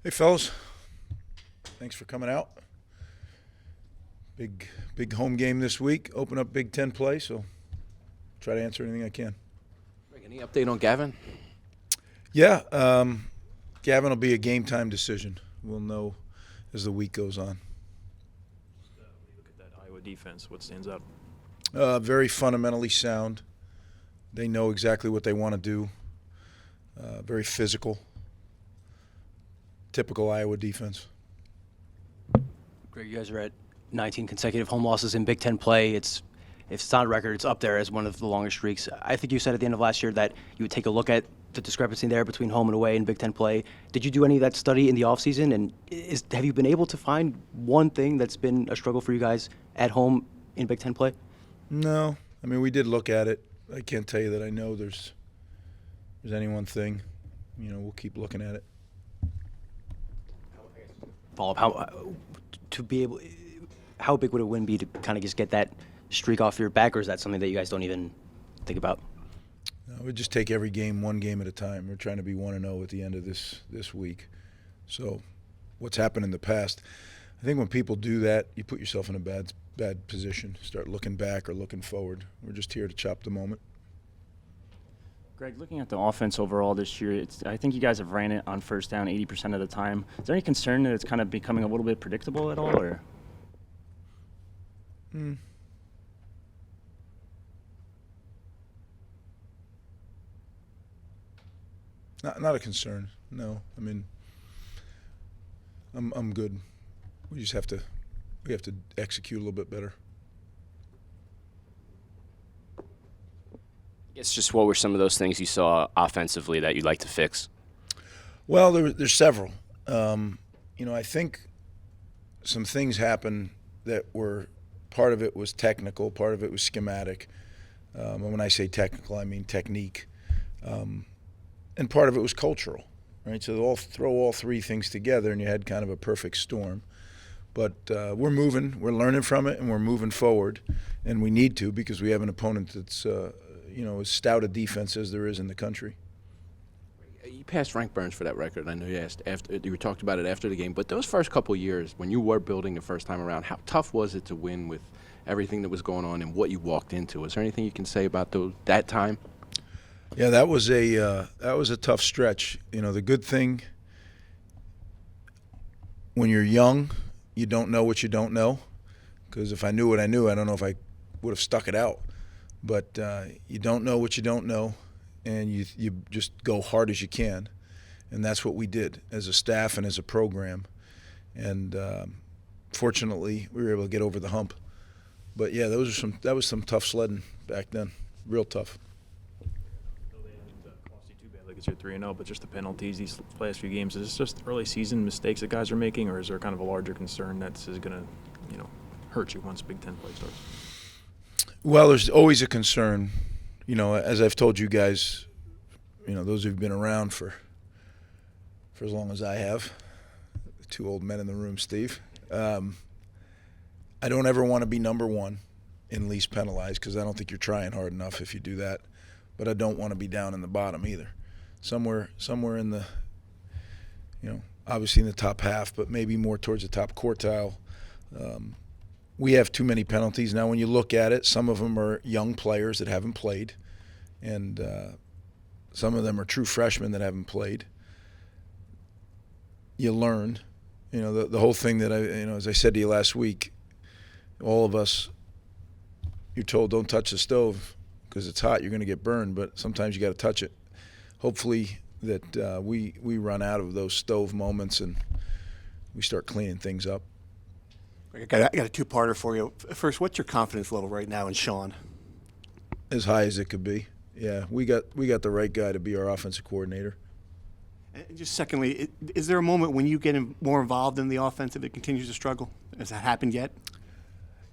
Hey, fellas. Thanks for coming out. Big home game this week. Open up Big Ten play, so try to answer anything I can. Greg, any update on Gavin? Yeah, Gavin will be a game time decision. We'll know as the week goes on. When you look at that Iowa defense, what stands out? Very fundamentally sound. They know exactly what they want to do. Very physical. Typical Iowa defense. Greg, you guys are at 19 consecutive home losses in Big Ten play. If it's not a record, it's up there as one of the longest streaks. I think you said at the end of last year that you would take a look at the discrepancy there between home and away in Big Ten play. Did you do any of that study in the offseason? And have you been able to find one thing that's been a struggle for you guys at home in Big Ten play? No. I mean, we did look at it. I can't tell you that I know there's any one thing. We'll keep looking at it. Follow up, how big would a win be to kind of just get that streak off your back, or is that something that you guys don't even think about? No, we just take every game one game at a time. We're trying to be 1-0 at the end of this week. So what's happened in the past, I think when people do that, you put yourself in a bad position. Start looking back or looking forward. We're just here to chop the moment. Greg, looking at the offense overall this year, I think you guys have ran it on first down 80% of the time. Is there any concern that it's kind of becoming a little bit predictable at all, or? Not a concern. No. I mean, I'm good. We have to execute a little bit better. I guess just what were some of those things you saw offensively that you'd like to fix? Well, there's several. I think some things happened that were part of it was technical, part of it was schematic. And when I say technical, I mean technique. And part of it was cultural, right? So throw all three things together, and you had kind of a perfect storm. But we're moving, we're learning from it, and we're moving forward. And we need to, because we have an opponent that's as stout a defense as there is in the country. You passed Frank Burns for that record. I know you talked about it after the game, but those first couple of years when you were building the first time around, how tough was it to win with everything that was going on and what you walked into? Is there anything you can say about that time? Yeah, that was a tough stretch. The good thing when you're young, you don't know what you don't know. Because if I knew what I knew, I don't know if I would have stuck it out. But you don't know what you don't know, and you just go hard as you can. And that's what we did as a staff and as a program. And fortunately, we were able to get over the hump. But yeah, that was some tough sledding back then, real tough. They didn't cost you too bad, like it's your 3-0, but just the penalties these last few games. Is this just early season mistakes that guys are making, or is there kind of a larger concern that's going to, hurt you once Big Ten play starts? Well, there's always a concern. As I've told you guys, those who've been around for as long as I have, the two old men in the room, Steve. I don't ever want to be number one in least penalized, because I don't think you're trying hard enough if you do that. But I don't want to be down in the bottom either. Somewhere in the, obviously in the top half, but maybe more towards the top quartile. We have too many penalties. Now, when you look at it, some of them are young players that haven't played, and some of them are true freshmen that haven't played. You learn. The whole thing that as I said to you last week, all of us, you're told don't touch the stove because it's hot, you're going to get burned, but sometimes you got to touch it. Hopefully that we run out of those stove moments and we start cleaning things up. I got a two-parter for you. First, what's your confidence level right now in Sean? As high as it could be. Yeah, we got the right guy to be our offensive coordinator. And just secondly, is there a moment when you get more involved in the offense if it continues to struggle? Has that happened yet?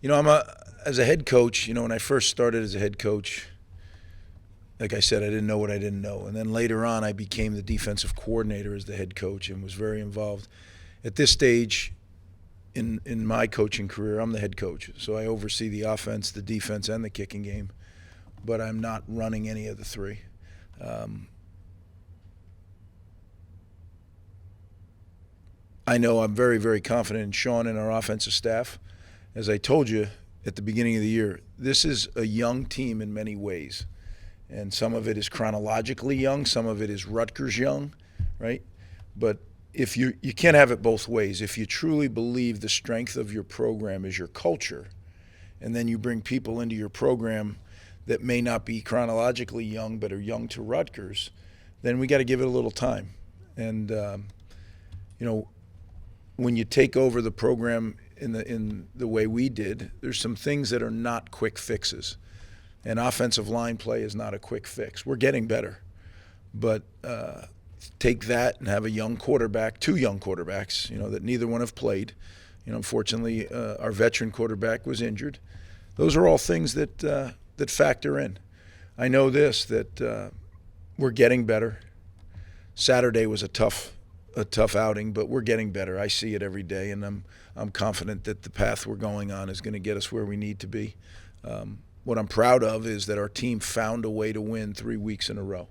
As a head coach, when I first started as a head coach, like I said, I didn't know what I didn't know. And then later on, I became the defensive coordinator as the head coach and was very involved. At this stage in my coaching career, I'm the head coach. So I oversee the offense, the defense, and the kicking game. But I'm not running any of the three. I know I'm very, very confident in Sean and our offensive staff. As I told you at the beginning of the year, this is a young team in many ways. And some of it is chronologically young, some of it is Rutgers young, right? But if you can't have it both ways. If you truly believe the strength of your program is your culture, and then you bring people into your program that may not be chronologically young but are young to Rutgers, then we got to give it a little time. And when you take over the program in the way we did, there's some things that are not quick fixes. And offensive line play is not a quick fix. We're getting better. But take that and have a young quarterback, two young quarterbacks, that neither one have played. Unfortunately, our veteran quarterback was injured. Those are all things that factor in. I know this, that we're getting better. Saturday was a tough outing, but we're getting better. I see it every day, and I'm confident that the path we're going on is going to get us where we need to be. What I'm proud of is that our team found a way to win 3 weeks in a row,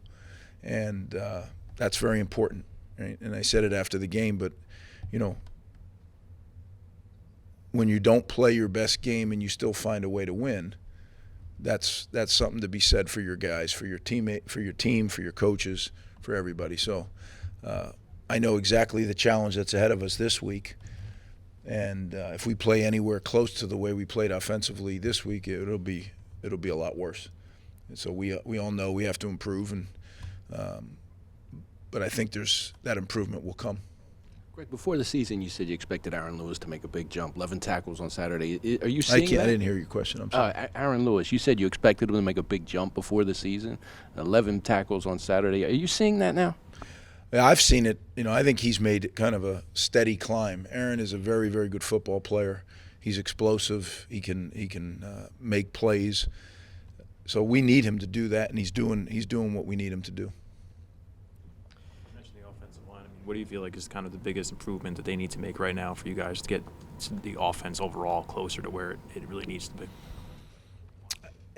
and that's very important. Right? And I said it after the game, but when you don't play your best game and you still find a way to win, that's something to be said for your guys, for your teammate, for your team, for your coaches, for everybody. So I know exactly the challenge that's ahead of us this week. And if we play anywhere close to the way we played offensively this week, it'll be a lot worse. And so we all know we have to improve, and but I think that improvement will come. Greg, before the season, you said you expected Aaron Lewis to make a big jump, 11 tackles on Saturday. Are you seeing that? I didn't hear your question. I'm sorry. Aaron Lewis, you said you expected him to make a big jump before the season, 11 tackles on Saturday. Are you seeing that now? Yeah, I've seen it. I think he's made kind of a steady climb. Aaron is a very, very good football player. He's explosive. He can make plays. So we need him to do that, and he's doing what we need him to do. You mentioned the offensive line. What do you feel like is kind of the biggest improvement that they need to make right now for you guys to get the offense overall closer to where it really needs to be?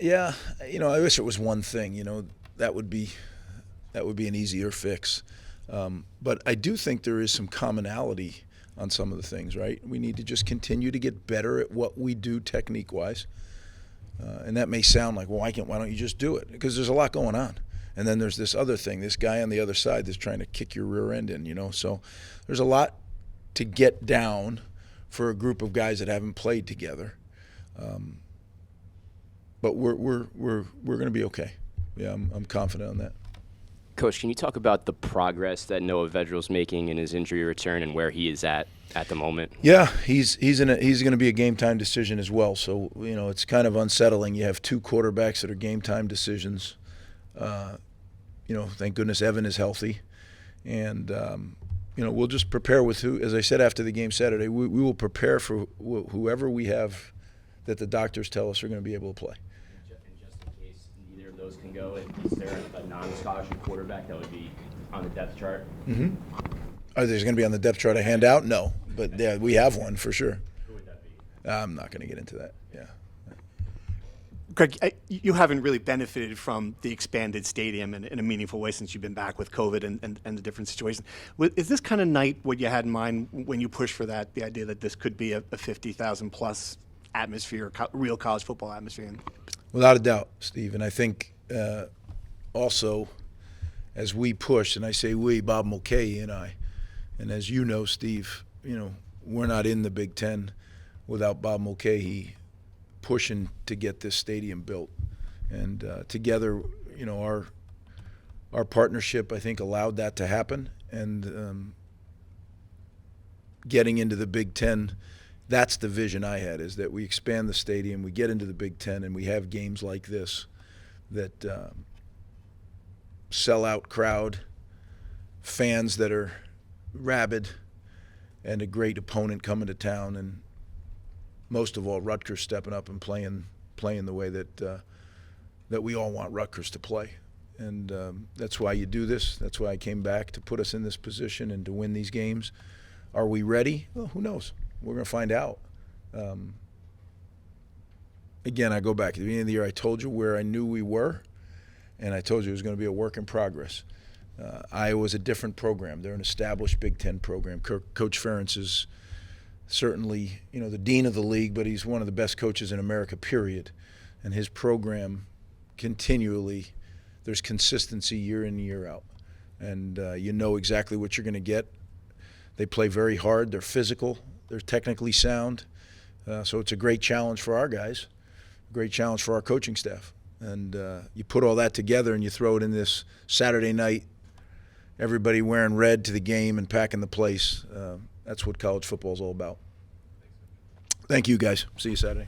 Yeah, I wish it was one thing. That would be an easier fix. But I do think there is some commonality on some of the things, right? We need to just continue to get better at what we do technique-wise. And that may sound like, well, why don't you just do it? Because there's a lot going on. And then there's this other thing, this guy on the other side that's trying to kick your rear end in, So there's a lot to get down for a group of guys that haven't played together. But we're going to be okay. Yeah, I'm confident on that. Coach, can you talk about the progress that Noah Vedril's making in his injury return and where he is at the moment? Yeah, he's going to be a game time decision as well. So it's kind of unsettling. You have two quarterbacks that are game time decisions. Thank goodness Evan is healthy, and we'll just prepare with who. As I said after the game Saturday, we will prepare for whoever we have that the doctors tell us are going to be able to play. Those can go. Is there a non-scholarship quarterback that would be on the depth chart? Mm-hmm. Are there going to be on the depth chart a handout? No, but yeah, we have one for sure. Who would that be? I'm not going to get into that. Yeah. Greg, you haven't really benefited from the expanded stadium in a meaningful way since you've been back with COVID and the different situations. Is this kind of night what you had in mind when you pushed for that, the idea that this could be a 50,000 plus atmosphere, real college football atmosphere? Without a doubt, Steve. And I think also as we push, and I say we, Bob Mulcahy and I, and as you know, Steve, we're not in the Big Ten without Bob Mulcahy pushing to get this stadium built. And together, our partnership, I think, allowed that to happen. And getting into the Big Ten, that's the vision I had, is that we expand the stadium, we get into the Big Ten, and we have games like this that sell-out crowd, fans that are rabid, and a great opponent coming to town, and most of all, Rutgers stepping up and playing the way that we all want Rutgers to play. And that's why you do this. That's why I came back, to put us in this position and to win these games. Are we ready? Well, who knows? We're going to find out. Again, I go back. At the beginning of the year, I told you where I knew we were, and I told you it was going to be a work in progress. Iowa's a different program. They're an established Big Ten program. Coach Ferentz is certainly, the dean of the league, but he's one of the best coaches in America, period. And his program continually, there's consistency year in and year out. And you know exactly what you're going to get. They play very hard. They're physical. They're technically sound. So it's a great challenge for our guys, a great challenge for our coaching staff. And you put all that together and you throw it in this Saturday night, everybody wearing red to the game and packing the place. That's what college football is all about. Thank you, guys. See you Saturday.